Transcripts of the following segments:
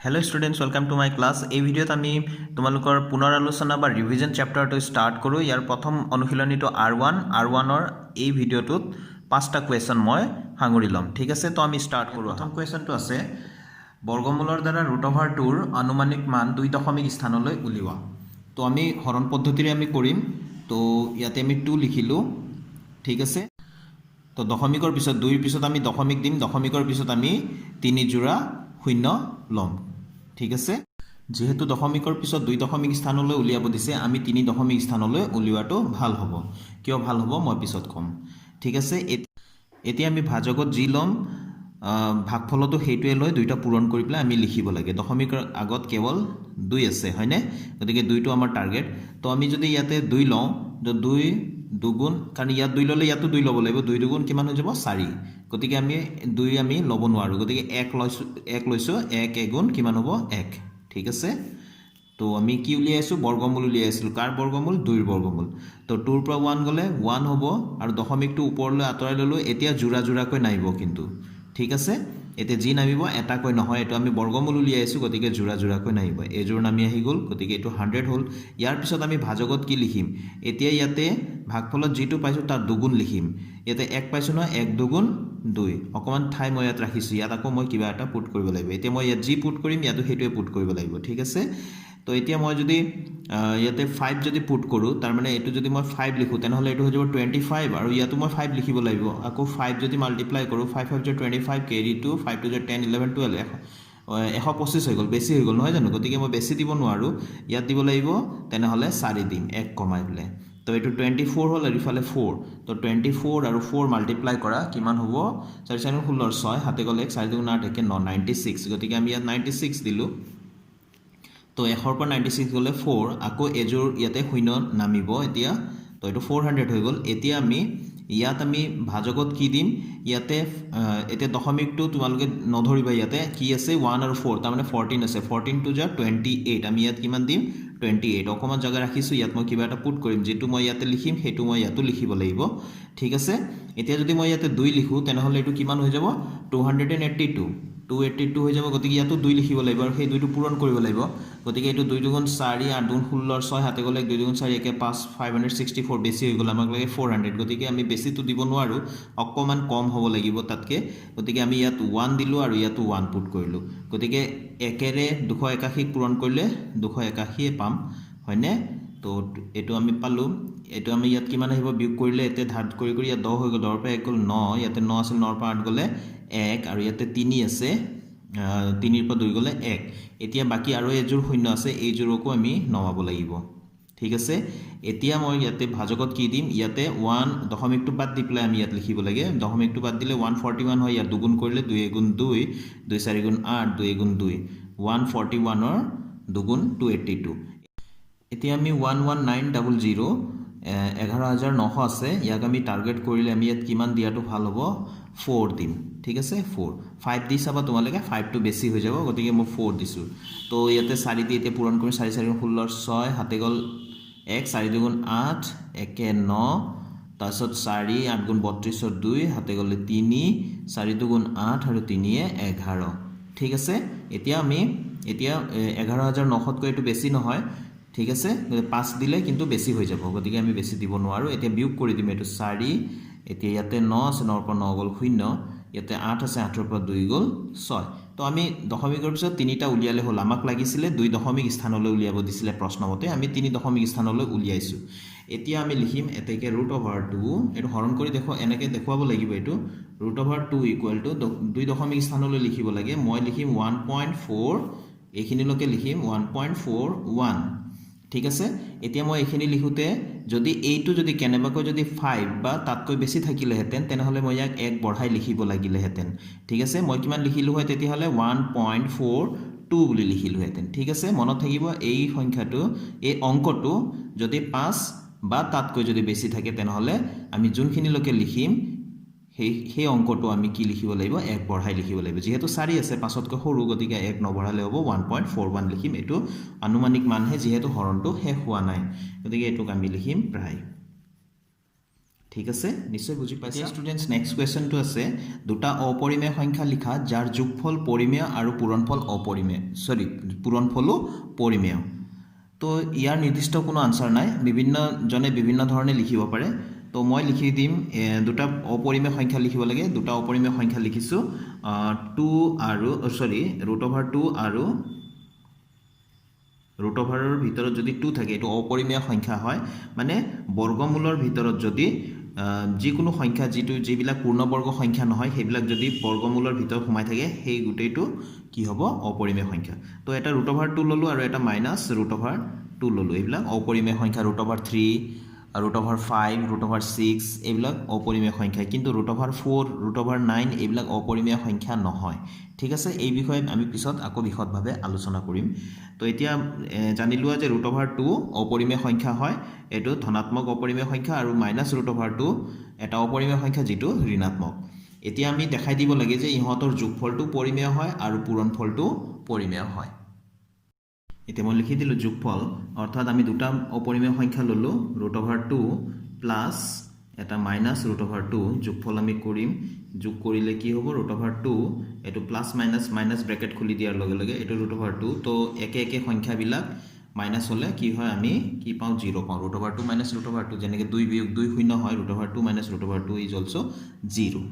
Hello students, welcome to my class. এই ভিডিওত আমি তোমালোকৰ পুনৰ আলোচনা বা ৰিভিজন চেপ্টাৰটো ষ্টাৰ্ট কৰোঁ। ইয়াৰ প্ৰথম অনুশীলনীটো R1 R1ৰ এই ভিডিওটোত 5টা কোৱেশ্যন মই সাঙুৰি ল'ম। ঠিক আছে, তো আমি ষ্টাৰ্ট কৰোঁ। প্ৰথম কোৱেশ্যনটো আছে বৰ্গমূলৰ দ্বাৰা √2ৰ আনুমানিক মান 2 স্থানলৈ উলিওৱা। তো আমি হৰণ পদ্ধতিৰে আমি কৰিম। তো ইয়াতে আমি 2 লিখিলোঁ। ঠিক আছে, তো দশমিকৰ পিছত 2ৰ পিছত আমি দশমিক দিম, দশমিকৰ পিছত আমি 3 জোড়া শূন্য ল'ম। ঠিক আছে, যেহেতু দশমিকৰ পিছত 2 স্থানলৈ উলিয়াব দিছে, আমি 3 স্থানলৈ উলিওৱাটো ভাল হ'ব। কিয় ভাল হ'ব মই পিছত ক'ম। ঠিক আছে, এতিয়া আমি ভাজকত যি ল'ম ভাগফলতো সেইটোৱে লৈ 2টা পূৰণ কৰি পেলাই আমি লিখিব লাগে। দশমিকৰ আগত কেৱল 2 আছে, হয়নে? গতিকে 2টো আমাৰ টাৰ্গেট। তো আমি যদি ইয়াতে 2 লওঁ, তো 2 দুগুণ, কাৰণ ইয়াত 2 ল'লে ইয়াতো 2 ল'ব লাগিব। 2 দুগুণ কিমান হৈ যাব? 4। গতিকে আমি 2 আমি ল'ব নোৱাৰোঁ, গতিকে 1 লৈছোঁ। 1 এগুণ কিমান হ'ব? 1। ঠিক আছে, তো আমি কি উলিয়াই আছোঁ? বৰ্গমূল উলিয়াই আছিলোঁ। কাৰ বৰ্গমূল? 2ৰ বৰ্গমূল। তো 2ৰ পৰা 1 গ'লে 1 হ'ব, আৰু দশমিকটো ওপৰলৈ আঁতৰাই ল'লোঁ। এতিয়া জোৰাকৈ নামিব কিন্তু। ঠিক আছে, এতিয়া যি নামিব এটাকৈ নহয়, এইটো আমি বৰ্গমূল উলিয়াই আছোঁ, গতিকে জোৰাকৈ নামিব। এযোৰ নামি আহি গ'ল, গতিকে এইটো 100 হ'ল। ইয়াৰ পিছত আমি ভাজকত কি লিখিম? এতিয়া ইয়াতে ভাগফলত যিটো পাইছোঁ তাৰ দুগুণ লিখিম। ইয়াতে 1 পাইছোঁ নহয়, 1 দুগুণ 2। অকণমান ঠাই মই ইয়াত ৰাখিছোঁ, ইয়াত আকৌ মই কিবা এটা পুট কৰিব লাগিব। এতিয়া মই ইয়াত যি পুট কৰিম ইয়াতো সেইটোৱে পুট কৰিব লাগিব। ঠিক আছে, তো এতিয়া মই যদি ইয়াতে 5 যদি পুট কৰোঁ, তাৰমানে এইটো যদি মই 5 লিখোঁ, তেনেহ'লে এইটো হৈ যাব 25, আৰু ইয়াতো মই 5 লিখিব লাগিব। আকৌ 5 যদি মাল্টিপ্লাই কৰোঁ, 5 5 25, কেৰি 2, 5 2 10 11 12, 125 হৈ গ'ল, বেছি হৈ গ'ল নহয় জানো? গতিকে মই বেছি দিব নোৱাৰোঁ, ইয়াত দিব লাগিব। তেনেহ'লে 4 দিম, 1 কমাই পেলাই। তো এইটো 24 হ'ল, আৰু ইফালে 4। তো 24 আৰু 4 মাল্টিপ্লাই কৰা কিমান হ'ব? 4 4 16, 6 হাতে গ'লে 1, 4 2 8 1 9, 96। গতিকে আমি ইয়াত 96 দিলোঁ। তো 100ৰ পৰা 96 গ'লে 4, আকৌ এযোৰ ইয়াতে শূন্য নামিব এতিয়া। তো এইটো 400 হৈ গ'ল। এতিয়া ইয়াত আমি ভাজকত কি দিম? ইয়াতে এতিয়া দশমিকটো তোমালোকে নধৰিবা, ইয়াতে কি আছে? 1 আৰু 4, তাৰমানে 14 আছে। 14 2 28, আমি ইয়াত কিমান দিম? 28। অকণমান জেগা ৰাখিছোঁ, ইয়াত মই কিবা এটা পুট কৰিম। যিটো মই ইয়াতে লিখিম সেইটো মই ইয়াতো লিখিব লাগিব। ঠিক আছে, এতিয়া যদি মই ইয়াতে 2 লিখোঁ, তেনেহ'লে এইটো কিমান হৈ যাব? 282 হৈ যাব। গতিকে ইয়াতো 2 লিখিব লাগিব, আৰু সেই 2টো পূৰণ কৰিব লাগিব। গতিকে এইটো 2 দুগুণ 4, 8 দুগুণ 16, 6 হাতে গ'লে 2 দুগুণ 4, 1 5, 564, বেছি হৈ গ'ল, আমাক লাগে 400। গতিকে আমি বেছিটো দিব নোৱাৰোঁ, অকণমান কম হ'ব লাগিব তাতকৈ। গতিকে আমি ইয়াত 1 দিলোঁ, আৰু ইয়াতো 1 পুট কৰিলোঁ। গতিকে 1ৰে 281 পূৰণ কৰিলে 281 পাম, হয়নে? তো এইটো আমি পালোঁ। এইটো আমি ইয়াত কিমান আহিব? বিয়োগ কৰিলে এতিয়া ধাৰ কৰি ইয়াত 10 হৈ গ'ল, 10ৰ পৰা 1 গ'ল 9, ইয়াতে 9 আছিল, 9ৰ পৰা 8 গ'লে 1, আৰু ইয়াতে 3 আছে, 3ৰ পৰা 2 গ'লে 1। এতিয়া বাকী আৰু এযোৰ শূন্য আছে, এইযোৰকো আমি নমাব লাগিব। ঠিক আছে, এতিয়া মই ইয়াতে ভাজকত কি দিম? ইয়াতে 1 দশমিকটো বাদ দি পেলাই আমি ইয়াত লিখিব লাগে। দশমিকটো বাদ দিলে 141 হয়। ইয়াত দুগুণ কৰিলে 2 এগুণ 2, 2 4 গুণ 8, 2 এগুণ 2, 141ৰ দুগুণ 282। এতিয়া আমি 11900, 11900 আছে, ইয়াক আমি টাৰ্গেট কৰিলে আমি ইয়াত কিমান দিয়াটো ভাল হ'ব? 4 দিম। ঠিক আছে, 4 5 দি চাবা তোমালোকে, 5টো বেছি হৈ যাব, গতিকে মই 4 দিছোঁ। তো ইয়াতে 4 দি এতিয়া পূৰণ কৰিম। 4 4 16, 6 হাতে গ'ল 1, 4 দুগুণ 8, 1 9, তাৰপিছত 4 8 গুণ 32, 2 হাতে গ'লে 3, 4 দুগুণ 8, আৰু 3 11। ঠিক আছে, এতিয়া 11900তকৈ এইটো বেছি নহয়। ঠিক আছে, 5 দিলে কিন্তু বেছি হৈ যাব, গতিকে আমি বেছি দিব নোৱাৰোঁ। এতিয়া বিয়োগ কৰি দিম। এইটো 4, এতিয়া ইয়াতে 9 আছে, 9ৰ পৰা 9 গ'ল 0, ইয়াতে 8 আছে, 8ৰ পৰা 2 গ'ল 6। তো আমি দশমিকৰ পিছত 3টা উলিয়ালে হ'ল। আমাক লাগিছিলে 2 স্থানলৈ উলিয়াব দিছিলে প্ৰশ্নমতে, আমি 3 স্থানলৈ উলিয়াইছোঁ। এতিয়া আমি লিখিম এতেকে √2, এইটো হৰণ কৰি এনেকৈ দেখুৱাব লাগিব। এইটো √2 ইকুৱেল টু 2 স্থানলৈ লিখিব লাগে। মই লিখিম 1.4, এইখিনিলৈকে লিখিম 1.41। ঠিক আছে, এতিয়া মই এইখিনি লিখোঁতে যদি এইটো যদি কেনেবাকৈ যদি 5 বা তাতকৈ বেছি থাকিলেহেঁতেন, তেনেহ'লে মই ইয়াক 1 বঢ়াই লিখিব লাগিলেহেঁতেন। ঠিক আছে, মই কিমান লিখিলোঁ হয়? তেতিয়াহ'লে 1.42 বুলি লিখিলোঁহেঁতেন। ঠিক আছে, মনত থাকিব এই সংখ্যাটো, এই অংকটো যদি 5 বা তাতকৈ যদি বেছি থাকে, তেনেহ'লে আমি যোনখিনিলৈকে লিখিম সেই অংকটো আমি কি লিখিব লাগিব? 1 বঢ়াই লিখিব লাগিব। যিহেতু 4 আছে, 5তকৈ সৰু, গতিকে 1 নবঢ়ালে হ'ব, 1.41 লিখিম। এইটো আনুমানিক মানহে, যিহেতু হৰণটো শেষ হোৱা নাই, গতিকে এইটোক আমি লিখিম প্ৰায়। ঠিক আছে নিশ্চয় বুজি পাইছে ষ্টুডেণ্টছ নেক্সট কুৱেশ্যনটো আছে দুটা অপৰিমেয় সংখ্যা লিখা যাৰ যোগফল পৰিমেয় আৰু পূৰণফল অপৰিমেয় পূৰণফলো পৰিমেয় তো ইয়াৰ নিৰ্দিষ্ট কোনো আনসাৰ নাই বিভিন্নজনে বিভিন্ন ধৰণে লিখিব পাৰে তো মই লিখি দিম দুটা অপৰিমেয় সংখ্যা লিখিব লাগে দুটা অপৰিমেয় সংখ্যা লিখিছো 2 আৰু √2 আৰু √ৰ ভিতৰত যদি 2 থাকে এটো অপৰিমেয় সংখ্যা হয় মানে বৰ্গমূলৰ ভিতৰত যদি যিকোনো সংখ্যা যিবিলাক পূৰ্ণবৰ্গ সংখ্যা নহয় সেইবিলাক যদি বৰ্গমূলৰ ভিতৰত সোমাই থাকে সেই গুটেইটো কি হ'ব অপৰিমেয় সংখ্যা তো এটা √2 ললো আৰু এটা -√2 ললো এইবিলাক অপৰিমেয় সংখ্যা √3 √5 √6 এইবিলাক অপৰিমেয় সংখ্যা কিন্তু √4 √9 এইবিলাক অপৰিমেয় সংখ্যা নহয় ঠিক আছে এই বিষয়ে আমি পিছত আকৌ বিশদভাৱে আলোচনা কৰিম তো এতিয়া জানিলোৱা যে √2 অপৰিমেয় সংখ্যা হয় এটো ধনাত্মক অপৰিমেয় সংখ্যা আৰু -√2 এটা অপৰিমেয় সংখ্যা যেটো ঋণাত্মক এতিয়া আমি দেখাই দিব লাগে যে ইহঁতৰ যোগফলটো পৰিমেয় হয় আৰু পূৰণফলটো পৰিমেয় হয় এতিয়া মই লিখি দিলো যোগফল অৰ্থাৎ আমি দুটা অপৰিমেয় সংখ্যা ললো √2 প্লাস এটা -√2 যোগফল আমি কৰিম যোগ কৰিলে কি হ'ব √2 এটো প্লাস মাইনাস ব্ৰেকেট খুলি দিয়াৰ লগে লগে এটো √2 তো একে সংখ্যাবিলাক মাইনাস হলে কি হয় আমি কি পাও 0 পাও √2 -√2 যেনেকৈ 2 বিয়োগ 2 শূন্য হয় √2 -√2 ইজ অলসো 0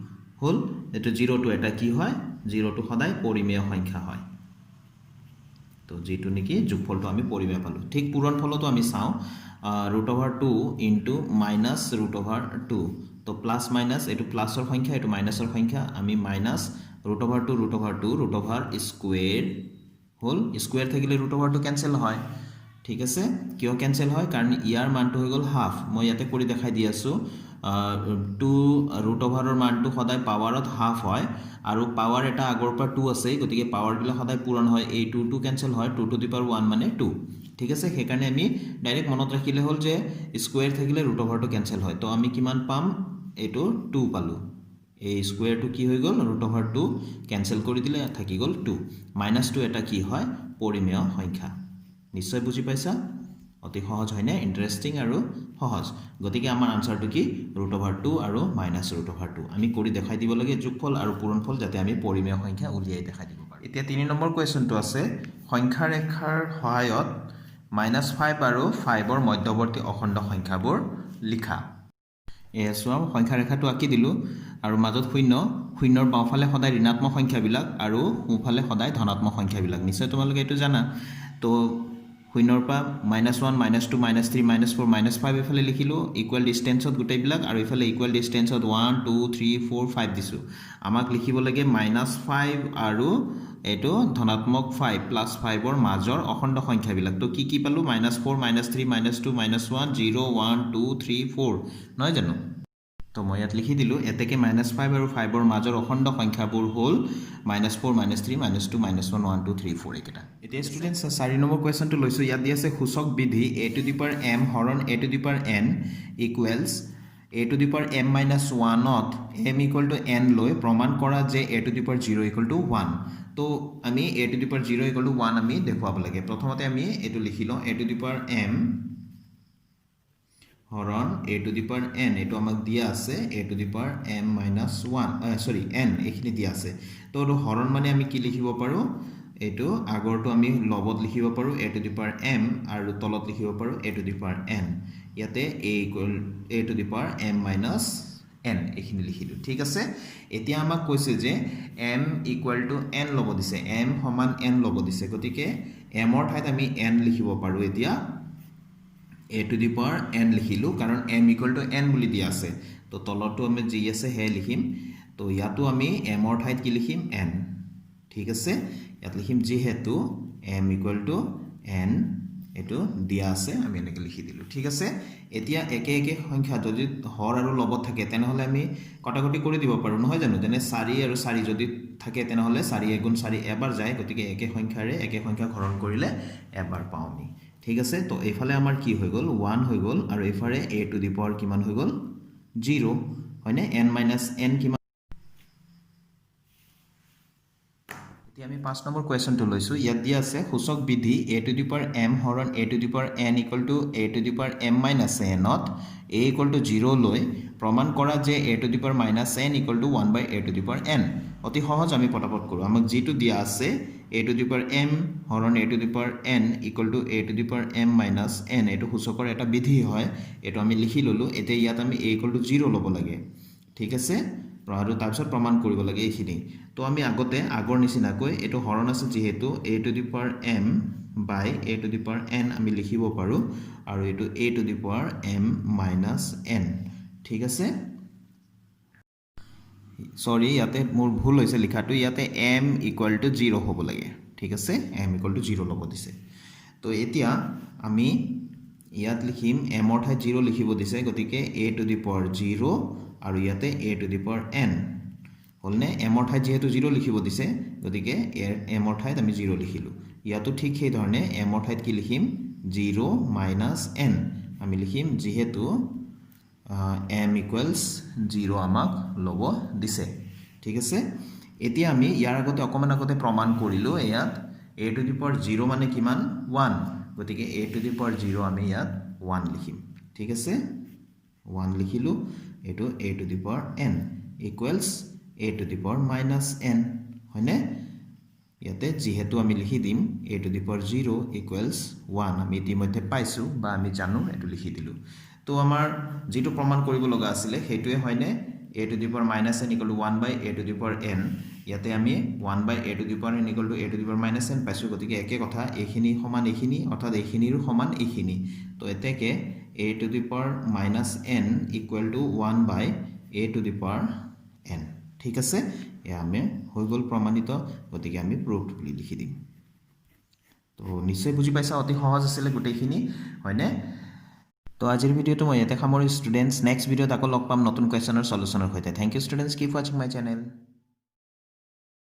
হল এটো 0 টো এটা কি হয় 0 টো সদায় পৰিমেয় সংখ্যা হয় তো যেটো নেকি যোগফলটো আমি পৰিমেয় পালো ঠিক পূৰণফলটো আমি চাও √2 ইনটু -√2 তো প্লাস মাইনাস এটো প্লাসৰ সংখ্যা এটো মাইনাসৰ সংখ্যা আমি √2 স্কয়াৰ হল স্কয়াৰ থাকিলে √2 ক্যান্সেল হয় ঠিক আছে কিয় ক্যান্সেল হয় কাৰণ ইয়াৰ মানটো হৈ গল হাফ মই ইয়াতে কৰি দেখাই দি আছো 2 √ৰ মানটো সদায় পাৱাৰত হাফ হয় আৰু পাৱাৰ এটা আগৰ পৰা 2 আছে গতিকে পাৱাৰ বিলা সদায় পূৰণ হয় এই 2 টো ক্যান্সেল হয় 2 টু দি পাৱাৰ 1 মানে 2 ঠিক আছে সেই কাৰণে আমি ডাইৰেক্ট মনত ৰাখিলে হল যে স্কয়াৰ থাকিলে √টো ক্যান্সেল হয় তো আমি কিমান পাম এটো 2 পালো এই স্কয়াৰটো কি হৈ গল √2 ক্যান্সেল কৰি দিলে থাকি গল 2 -2 এটা কি হয় পৰিমেয় সংখ্যা নিশ্চয় বুজি পাইছা অতি সহজ হয় না ইন্টাৰেস্টিং আৰু সহজ গতিকে আমাৰ আনসাৰটো কি √2 আৰু -√2 আমি কৰি দেখাই দিব লাগে যোগফল আৰু পূৰণফল যাতে আমি পৰিমেয় সংখ্যা উলিয়াই দেখাই দিব পাৰো এতিয়া 3 নম্বৰ কোৱেশ্চনটো আছে সংখ্যা ৰেখাৰ সহায়ত -5 আৰু 5 ৰ মধ্যৱৰ্তী অখণ্ড সংখ্যাবোৰ লিখা এসোৱা সংখ্যা ৰেখাটো আঁকি দিলো আৰু মাজত শূন্যৰ বাওঁফালে সদায় ঋণাত্মক সংখ্যাবিলাক আৰু সোঁফালে সদায় ধনাত্মক সংখ্যাবিলাক নিশ্চয় তোমালোকে এটো জানা তো শূন্যৰ পৰা -1 -2 -3 -4 -5 এফালে লিখিলো ইকুৱেল ডিসটেন্সত গুটেইবিলাক আৰু এফালে ইকুৱেল ডিসটেন্সত 1 2 3 4 5 দিছো আমাক লিখিব লাগে -5 আৰু এটো ধনাত্মক 5 প্লাস 5 ৰ মাজৰ অখণ্ড সংখ্যাবিলাক তো কি পালো -4 -3 -2 -1 0 1 2 3 4 নহয় জানো তো মই ইয়াত লিখি দিলো এতেকে -5 আৰু 5 ৰ মাজৰ অখণ্ড সংখ্যাবোৰ হল -4 -3 -2 -1 1 2 3 4 একেটা এতিয়া ষ্টুডেন্টস 4 নম্বৰ কোৱেশ্চনটো লৈছো ইয়াত দি আছে সূচক বিধি a to the power m হৰণ a to the power n equals a to the power m - 1 to m n লৈ প্ৰমাণ কৰা যে a টু দি পাৱাৰ 0 1 তো আমি a টু দি পাৱাৰ 0 1 আমি দেখুৱাব লাগে প্ৰথমতে আমি এটো লিখিলো a to the power m হৰণ a to the power n এটো আমাক দিয়া আছে a to the power m - 1 n এখিনি দিয়া আছে তো হৰণ মানে আমি কি লিখিব পাৰো এটো আগৰটো আমি লবত লিখিব পাৰো a to the power m আৰু তলত লিখিব পাৰো a to the power n ইয়াতে a to the power m - n এখিনি লিখিলো ঠিক আছে এতিয়া আমাক কৈছে যে m n লব দিছে m সমান n লব দিছে গতিকে m ৰ ঠাইত আমি n লিখিব পাৰো এতিয়া a to the power n লিখিলো কাৰণ m n বুলি দিয়া আছে তো তলটো আমি যি আছে হে লিখিম তো ইয়াতো আমি m ৰ ঠাইত কি লিখিম n ঠিক আছে ইয়াত লিখিম যি হেতু m n এটো দিয়া আছে আমি এনেকৈ লিখি দিলো ঠিক আছে এতিয়া একে সংখ্যা যদি হৰ আৰু লবত থাকে তেনেহলে আমি কটাকটি কৰি দিব পাৰো নহয় জানো যেনে 4 আৰু 4 যদি থাকে তেনেহলে 4 গুণ 4 এবাৰ যায় গতিকে একে সংখ্যাৰে একে সংখ্যা হৰণ কৰিলে এবাৰ পাও আমি ঠিক আছে তো এইফালে আমাৰ কি হৈ গল 1 হৈ গল আৰু এইফালে a টু দি পাৱাৰ কিমান হৈ গল 0 হয়নে n - n কিমান এতিয়া আমি 5 নম্বৰ কুৱেশ্যনটো লৈছোঁ ইয়াত দিয়া আছে সূচক বিধি a to the power m হৰণ a to the power n equal to a to the power m minus n ত a ইকুৱেল টু 0 লৈ প্ৰমাণ কৰা যে a to the power minus n equal to 1 by a to the power n অতি সহজ আমি পটাপট কৰোঁ আমাক যিটো দিয়া আছে a to the power m হৰণ a to the power n equal to a to the power m minus n এইটো সূচকৰ এটা বিধি হয় এইটো আমি লিখি ল'লোঁ এতিয়া ইয়াত আমি a ইকুৱেল টু 0 ল'ব লাগে ঠিক আছে আৰু তাৰপিছত প্ৰমাণ কৰিব লাগে এইখিনি তো আমি আগতে আগৰ নিচিনাকৈ এইটো হৰণ আছে যিহেতু a to the power m by a to the power n আমি লিখিব পাৰোঁ আৰু এইটো a to the power m minus n ঠিক আছে সৰি ইয়াতে মোৰ ভুল হৈছে লিখাটো ইয়াতে m ইকুৱেল টু 0 হ'ব লাগে ঠিক আছে m ইকুৱেল টু 0 ল'ব দিছে তো এতিয়া আমি ইয়াত লিখিম m অৰ ঠাইত 0 লিখিব দিছে গতিকে a টু দি পাৱাৰ 0 আৰু ইয়াতে a to the power n হলনে m অৰ ঠাইত যেহেতু 0 লিখিব দিছে গতিকে m অৰ ঠাইত আমি 0 লিখিলো ইয়াতো ঠিক সেই ধৰণে m অৰ ঠাইত কি লিখিম 0 মাইনাছ n আমি লিখিম যেহেতু m ইকুৱেলছ 0 আমাক ল'ব দিছে ঠিক আছে এতিয়া আমি ইয়াৰ আগতে অকমান আগতে প্ৰমাণ কৰিলো ইয়াত a টু দি পাৱাৰ 0 মানে কিমান 1 গতিকে a টু দি পাৱাৰ 0 আমি ইয়াত 1 লিখিম ঠিক আছে 1 লিখিলো এটো a to the power n equals a to the power minus n হয়নে ইয়াতে যেহেতু আমি লিখি দিম a to the power 0 equals 1 আমি ইতিমধ্যে পাইছো বা আমি জানো এটো লিখি দিলো তো আমাৰ যেটো প্ৰমাণ কৰিব লগা আছিল হেতুৱে হয়নে a to the power minus n equal to 1 by a to the power n ইয়াতে আমি 1 by a to the power n equal to a to the power minus n পাইছো গতিকে একে কথা এইখিনি সমান এইখিনি অৰ্থাৎ এইখিনিৰ সমান এইখিনি তো এতেকে a to the power minus n equal to 1 by a to the power n ঠিক আছে এ আমি হৈ গল প্ৰমাণিত গতিকে আমি প্ৰুভড বুলি লিখি দিম তো নিশ্চয় বুজি পাইছা অতি সহজ আছিল গোটেইখিনি হয়নে তো আজিৰ ভিডিওটো মই ইয়াতে সামৰি ষ্টুডেন্টস নেক্সট ভিডিওত আকৌ লগ পাম নতুন কোৱেশ্যনৰ সলিউশনৰ সৈতে thank you students keep watching my channel